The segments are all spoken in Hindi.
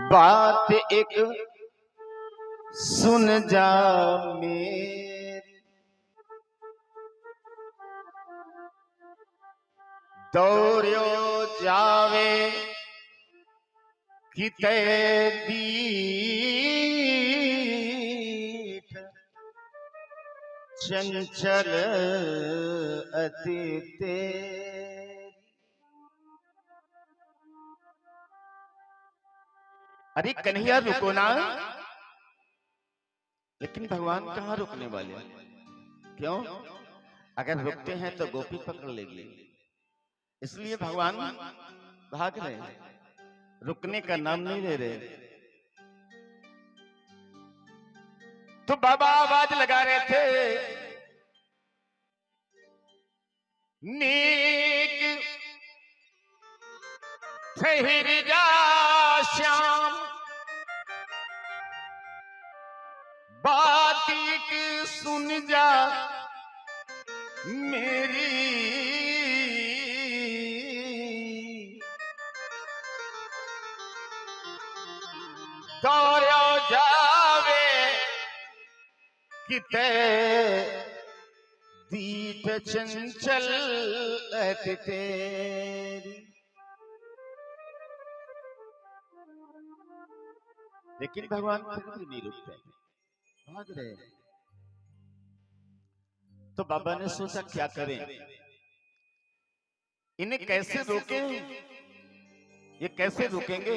बात एक सुन जा मेरी, दौड़ो जावे किते दीठ चंचल अति तेरी। अरे कन्हैया रुको ना, लेकिन भगवान कहाँ रुकने वाले? क्यों? अगर रुकते हैं तो गोपी पकड़ लेगी, इसलिए भगवान भाग रहे हैं, रुकने का नाम नहीं ले रहे। तो बाबा आवाज लगा रहे थे, नीक ठहर जा श्याम, बात एक सुन जा मेरी, दौड़ो जावे किते दीठ चंचल अति तेरी। लेकिन भगवान फिर भी नहीं रुकते, भाग रहे। तो बाबा ने सोचा क्या करें, इन्हें कैसे रोकें, ये कैसे रुकेंगे?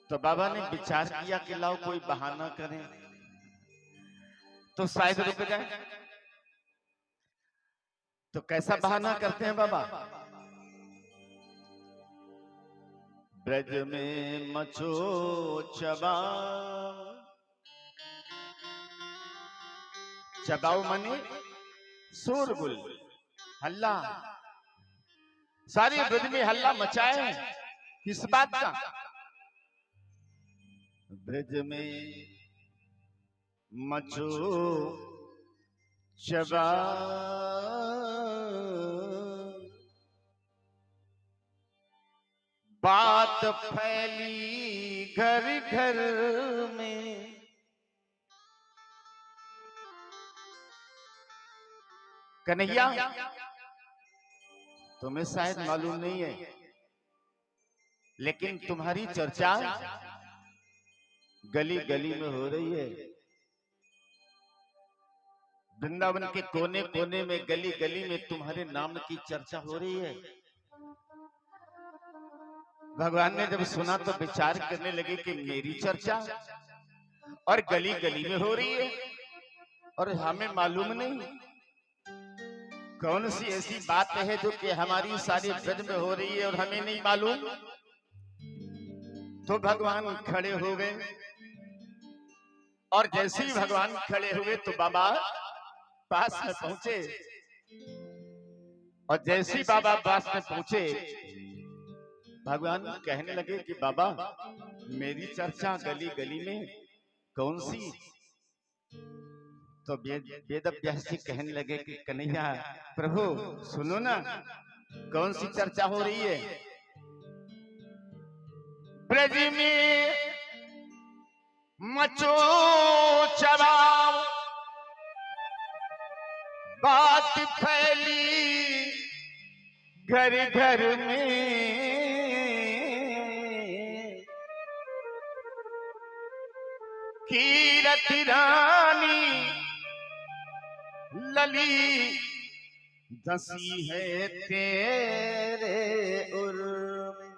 तो बाबा ने विचार किया कि लाओ कोई बहाना करें तो शायद रुक जाए। तो कैसा बहाना करते हैं बाबा? ब्रज में मचो चबाओ, चबाओ माने शोरगुल, हल्ला, सारे ब्रज में हल्ला मचाए। किस बात का? ब्रज में मचो चबाओ, बात फैली घर घर में, कन्हैया तुम्हें शायद मालूम नहीं है, लेकिन तुम्हारी चर्चा गली गली में हो रही है। वृंदावन के कोने कोने में, गली गली में तुम्हारे नाम की चर्चा हो रही है। भगवान ने जब सुना तो विचार करने लगे कि मेरी चर्चा और गली गली में हो रही है और हमें मालूम नहीं। कौन सी ऐसी बात है जो कि हमारी सारी ब्रज में हो रही है और हमें नहीं मालूम? तो भगवान खड़े हो गए, और जैसे ही भगवान खड़े हुए तो बाबा पास में पहुंचे, और जैसे ही बाबा पास में पहुंचे भगवान कहने लगे कि बाबा मेरी चर्चा गली गली में कौन सी? तो वेद व्यास जी कहने लगे कि कन्हैया प्रभु सुनो ना, कौन सी चर्चा हो रही है? ब्रज में मचो चबाओ, बात फैली घर घर में, कीरत रानी लली दसी है तेरे उर में।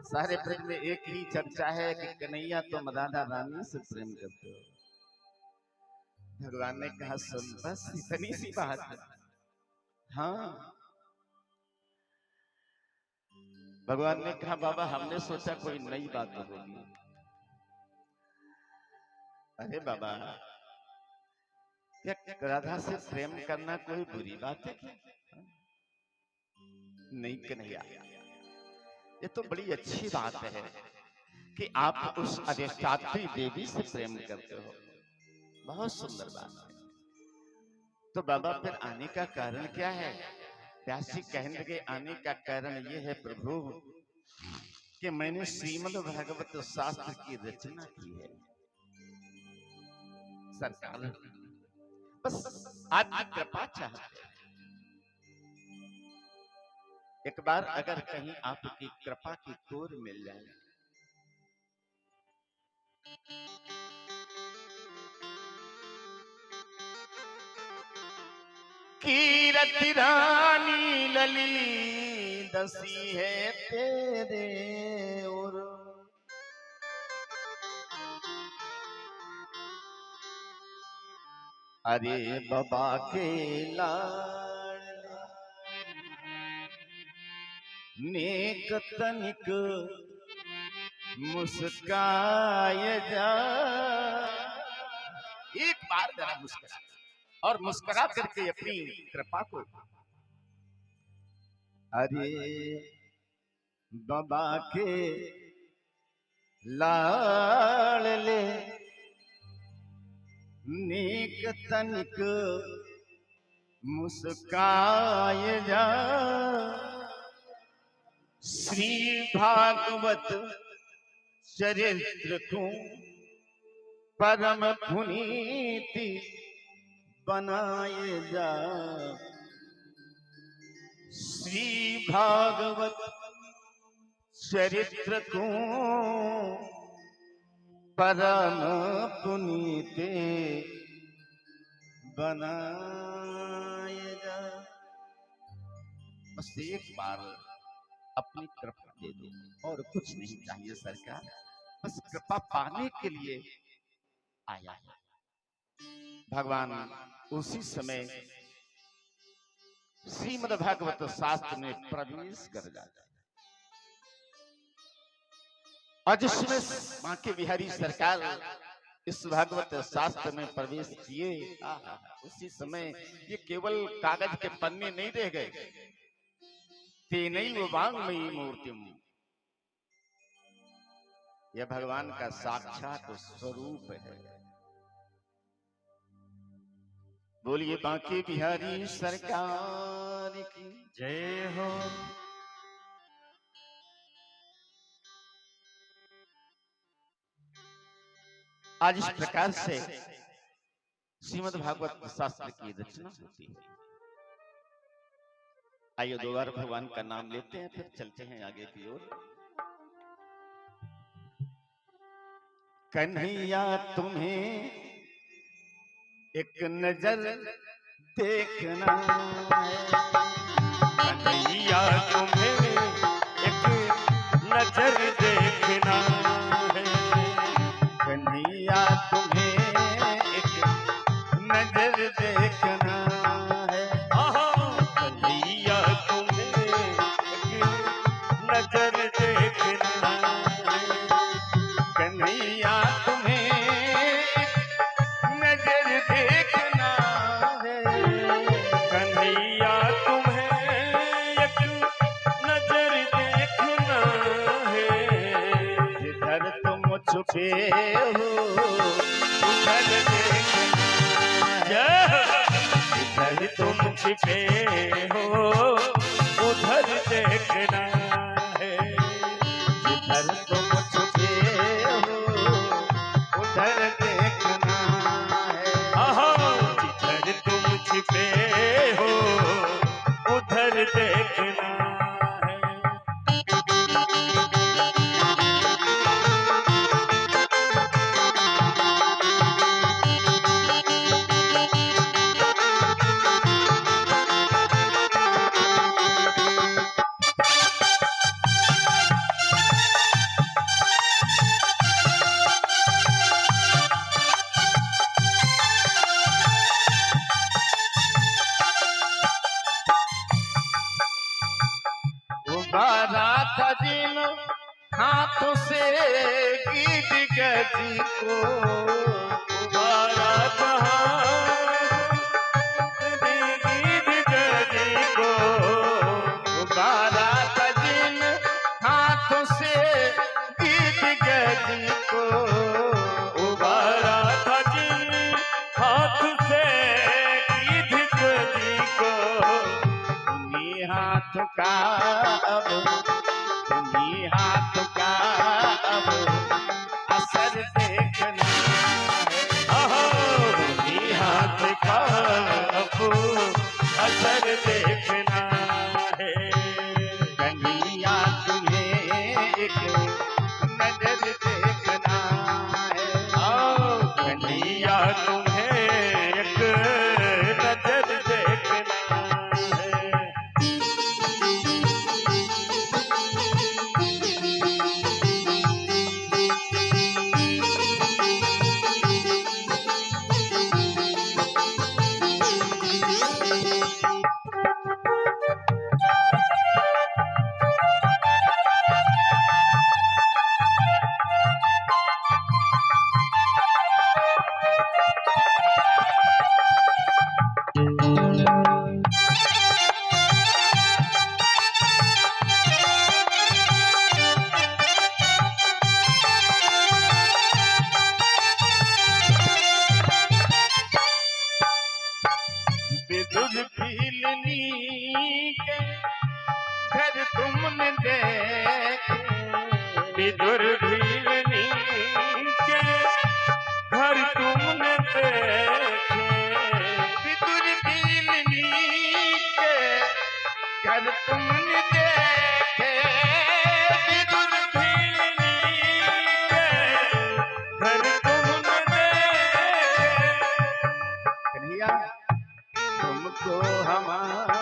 सारे ब्रज में एक ही चर्चा है कि कन्हैया तुम राधा रानी से प्रेम करते हो। भगवान ने कहा सुन, बस इतनी सी बात है। हाँ, भगवान ने कहा बाबा हमने सोचा कोई नई बात होगी। अरे बाबा क्या राधा से प्रेम करना कोई बुरी बात है क्या? नहीं कन्हैया, ये तो बड़ी अच्छी बात है कि आप उस अधिष्ठात्री देवी से प्रेम करते हो। बहुत सुंदर बात है। तो बाबा फिर आने का कारण क्या है? प्यासी कहने लगे आने का कारण ये है प्रभु कि मैंने श्रीमद् भागवत शास्त्र की रचना की है सरकार, बस आपकी कृपा चाहते हैं। एक बार अगर कहीं आपकी कृपा की तोर मिल जाए, कीरति रानी लली दसी है तेरे और अरे बाबा के लाड़ नेक तनिक मुस्काए जा। एक बार जरा मुस्कुरा और मुस्कुरा करके अपनी कृपा को, अरे बाबा के लाडले नेक तनिक मुस्काए जा। श्री भागवत चरित्र को परम पुनीति बनाए जा। श्री भागवत चरित्र को परम पुनीति बनाए जा। बस एक बार अपनी कृपा दे दो और कुछ नहीं चाहिए सरकार, बस कृपा पाने के लिए आया है। भगवान उसी समय श्रीमद् भागवत शास्त्र में प्रवेश कर जाता है और जिसमें बांके बिहारी सरकार इस भागवत शास्त्र में प्रवेश किए, उसी समय ये केवल कागज के पन्ने नहीं रह गए, तेनैव वाङ्मयी मूर्तिम, यह भगवान का साक्षात स्वरूप है। बोलिए बांके बिहारी सरकार की जय हो। आज इस प्रकार से श्रीमद् भागवत शास्त्र की रचना होती है। आइए दो बार भगवान का नाम लेते हैं, फिर चलते हैं आगे की ओर। कन्हैया तुम्हें एक नजर देखना है, कन्हैया तुम्हें एक नजर देखना है, कन्हैया तुम्हें एक नजर देखना है। कन्हैया तुम्हें एक नजर देखना है, कन्हैया तुम्हें नजर देखना है, कन्हैया तुम्हें एक नजर देखना है। जिधर तुम छुपे हो उधर देखना है, जिधर तुम छिपे हो उधर देखना है, जिधर तुम छुपे हो उधर देखना है। जिधर तुम छिपे हो उधर देखना है। उबारा था जिन हाथों से गीत गजी को, उबारा गीत गजी को, उबारा था जिन हाथों से गीत गजी को, उबारा था जिन का अब उन्हीं हाथ का अब असर देखना है। आहो उन्हीं हाथ का अब असर देखना है। कन्हैया तुम्हें एक नजर देखना है। आओ कन्हैया तुम्हें एक नजर देखना है। विदुर भीलनी के घर तुमने देखे। विदुर भीलनी के घर तुमने देखे। विदुर भीलनी के घर तुमने देखे। विदुर भीलनी के घर तुमने देखे। कन्हैया तुमको हमारा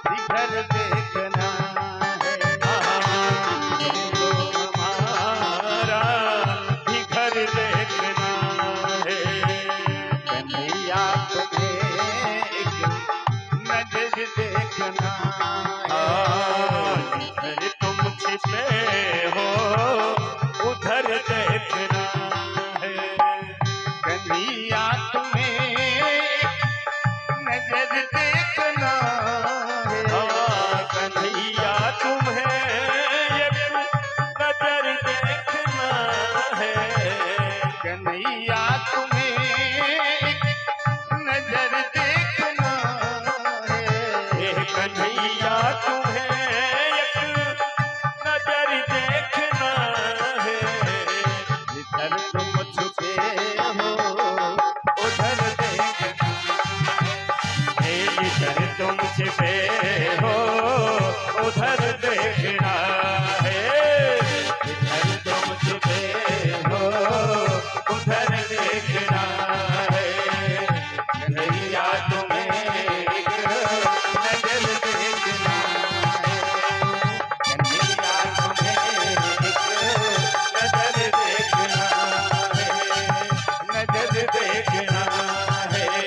भी घर देखना है। तुमको हमारा भी घर देखना है। कन्हैया तुम्हें एक नजर देखना है। जिधर तुम छिपे हो उधर देखना है। कन्हैया तुम्हें एक नजर देखना है। कन्हैया तुम्हें एक नजर देखना है। कन्हैया तुम्हें एक नजर देखना है। कन्हैया तुम्हें एक नजर देखना है। जिधर तुम छुपे हो उधर देखना हे जिधर तुम छिपे हो उधर देखना है। जिधर तुम छुपे हो उधर देखना है। कन्हैया तुम्हें एक नजर देखना है। कन्हैया तुम्हें एक नजर देखना है। नजर देखना है।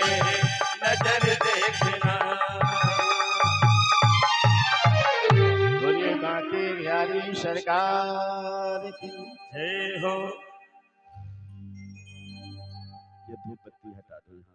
नजर देखना। बोलिए बांके बिहारी सरकार की। जय हो। ये धूप बत्ती हटा दो यहाँ।